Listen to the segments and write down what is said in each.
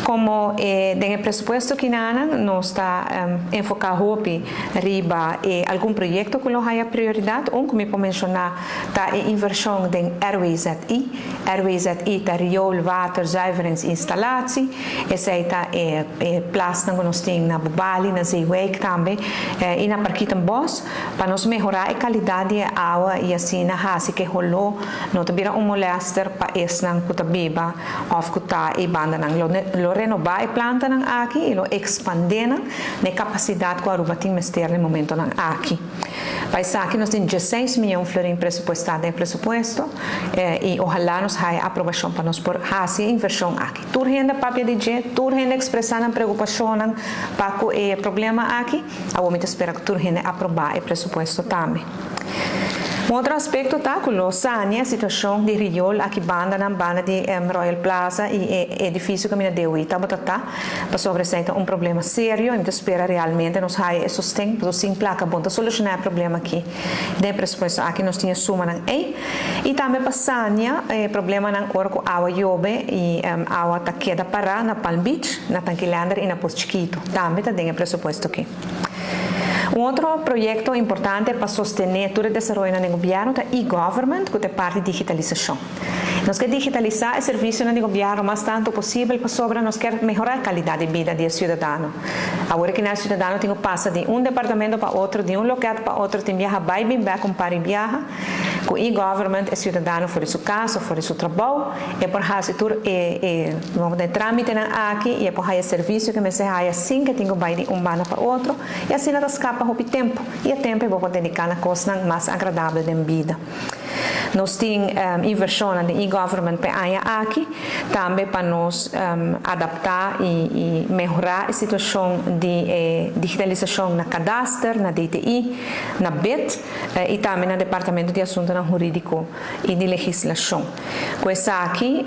Como en el presupuesto que nos está enfocado riba algún proyecto que los haya prioridad, como puedo mencionar, la inversión en RWZI. RWZI está riool, water, zuiveringsinstallatie. Essa está plaats que nós temos na Bubali, na Zeewijk também, e na Parquitenbos, para nos melhorar a qualidade da água e assim na hasi que rolou, não também molester para esse não kutabiba, of kuta e banda não lo renovar e planta não aqui e lo expandir na capacidade que a Aruba tem mestre no momento não aqui. Para isso aqui nós temos 16 milhões de florins presupuestado em presupuesto e ojalá nos haja aprovação para nós por hasi inversão aqui. Turgenda papel de jet, turgenda expressar a preocupação para o problema aqui, a momento espera que turgenda aprovar o presupuesto também. Outro aspecto está com a situação de riol aqui banda na banda de Royal Plaza e edifício que me deu está para sobresentar problema sério e espera realmente nos há sustento para sim placa bom solucionar o problema aqui de presupuesto aqui nós tinha suma na e também passania problema na orco água jove e água tá queda para na Palm Beach na Tanquilander e na Posto Chiquito também tá dentro presupuesto aqui. Outro projeto importante para sostener todo o desenvolvimento no governo é o e-government, que é parte de digitalização. Nós queremos digitalizar o serviço no governo o mais tanto possível, para nós queremos melhorar a qualidade de vida do cidadão. Agora que o cidadão tem que passar de departamento para outro, de local para outro, tem que viajar vai bem bem, compare viaja. Com o e-government, o cidadão fora sua casa, fora seu trabalho, e por fazer tudo vamos ter trâmite aqui, e por fazer serviço que me se faz assim que tem que vai de banda para outro, e assim não escapa o tempo, e o tempo eu vou dedicar na coisa mais agradável da vida. Nós temos inversão no e-government para aqui, também para nos adaptar e melhorar a situação de digitalização na cadastro, na DTI, na BIT e também no Departamento de Assuntos Jurídicos e de Legislação. Com isso aqui,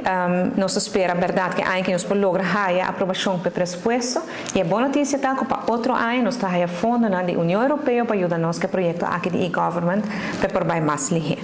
nós esperamos, verdade, que ainda nós podemos lograr a aprovação para o presupuesto e a boa notícia é que para outro ano nós temos a fundo da União Europeia para ajudar-nos com o projeto aqui de e-government para por mais ligeiro.